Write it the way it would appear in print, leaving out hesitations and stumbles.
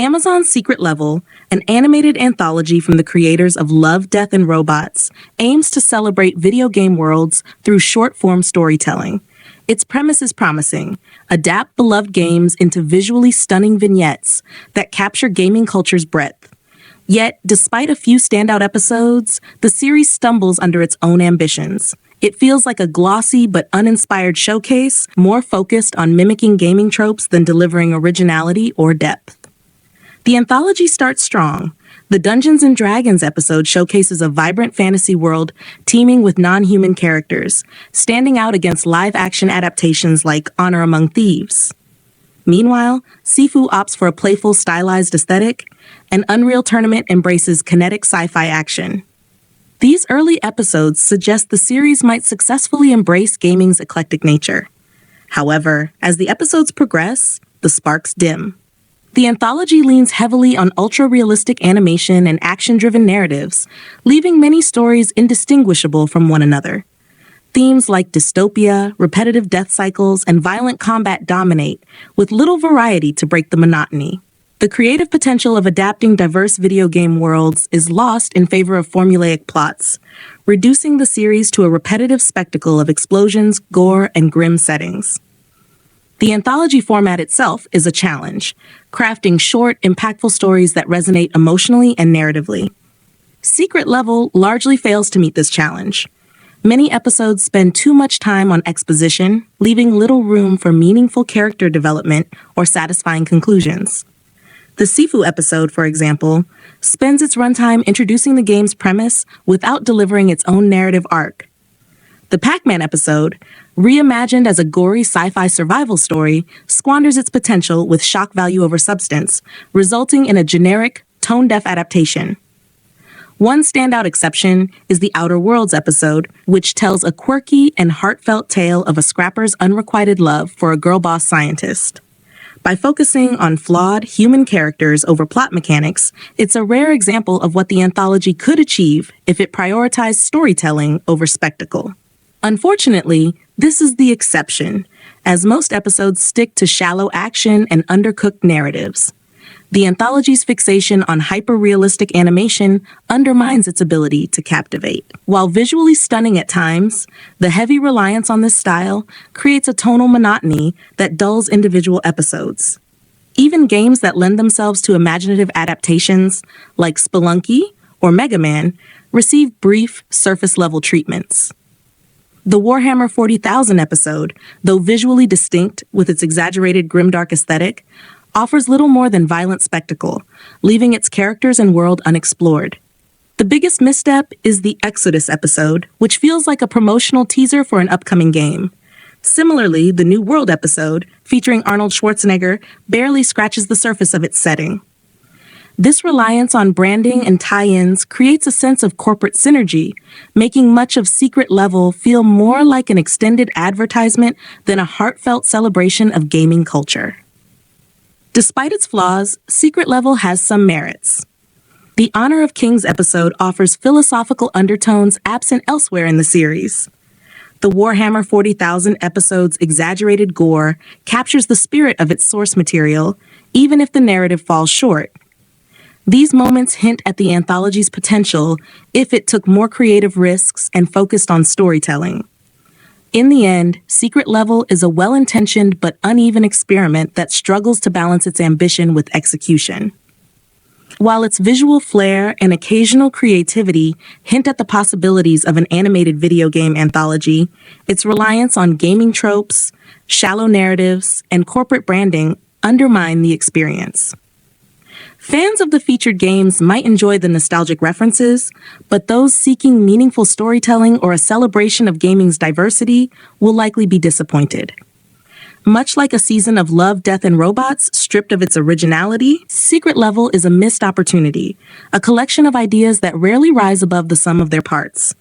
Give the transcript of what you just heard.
Amazon's Secret Level, an animated anthology from the creators of Love, Death, and Robots, aims to celebrate video game worlds through short-form storytelling. Its premise is promising: adapt beloved games into visually stunning vignettes that capture gaming culture's breadth. Yet, despite a few standout episodes, the series stumbles under its own ambitions. It feels like a glossy but uninspired showcase, more focused on mimicking gaming tropes than delivering originality or depth. The anthology starts strong. The Dungeons & Dragons episode showcases a vibrant fantasy world teeming with non-human characters, standing out against live-action adaptations like Honor Among Thieves. Meanwhile, Sifu opts for a playful, stylized aesthetic, and Unreal Tournament embraces kinetic sci-fi action. These early episodes suggest the series might successfully embrace gaming's eclectic nature. However, as the episodes progress, the sparks dim. The anthology leans heavily on ultra-realistic animation and action-driven narratives, leaving many stories indistinguishable from one another. Themes like dystopia, repetitive death cycles, and violent combat dominate, with little variety to break the monotony. The creative potential of adapting diverse video game worlds is lost in favor of formulaic plots, reducing the series to a repetitive spectacle of explosions, gore, and grim settings. The anthology format itself is a challenge, crafting short, impactful stories that resonate emotionally and narratively. Secret Level largely fails to meet this challenge. Many episodes spend too much time on exposition, leaving little room for meaningful character development or satisfying conclusions. The Sifu episode, for example, spends its runtime introducing the game's premise without delivering its own narrative arc. The Pac-Man episode, reimagined as a gory sci-fi survival story, squanders its potential with shock value over substance, resulting in a generic, tone-deaf adaptation. One standout exception is the Outer Worlds episode, which tells a quirky and heartfelt tale of a scrapper's unrequited love for a girl boss scientist. By focusing on flawed human characters over plot mechanics, it's a rare example of what the anthology could achieve if it prioritized storytelling over spectacle. Unfortunately, this is the exception, as most episodes stick to shallow action and undercooked narratives. The anthology's fixation on hyper-realistic animation undermines its ability to captivate. While visually stunning at times, the heavy reliance on this style creates a tonal monotony that dulls individual episodes. Even games that lend themselves to imaginative adaptations, like Spelunky or Mega Man, receive brief, surface-level treatments. The Warhammer 40,000 episode, though visually distinct with its exaggerated grimdark aesthetic, offers little more than violent spectacle, leaving its characters and world unexplored. The biggest misstep is the Exodus episode, which feels like a promotional teaser for an upcoming game. Similarly, the New World episode, featuring Arnold Schwarzenegger, barely scratches the surface of its setting. This reliance on branding and tie-ins creates a sense of corporate synergy, making much of Secret Level feel more like an extended advertisement than a heartfelt celebration of gaming culture. Despite its flaws, Secret Level has some merits. The Honor of Kings episode offers philosophical undertones absent elsewhere in the series. The Warhammer 40,000 episode's exaggerated gore captures the spirit of its source material, even if the narrative falls short. These moments hint at the anthology's potential if it took more creative risks and focused on storytelling. In the end, Secret Level is a well-intentioned but uneven experiment that struggles to balance its ambition with execution. While its visual flair and occasional creativity hint at the possibilities of an animated video game anthology, its reliance on gaming tropes, shallow narratives, and corporate branding undermine the experience. Fans of the featured games might enjoy the nostalgic references, but those seeking meaningful storytelling or a celebration of gaming's diversity will likely be disappointed. Much like a season of Love, Death, and Robots stripped of its originality, Secret Level is a missed opportunity, a collection of ideas that rarely rise above the sum of their parts.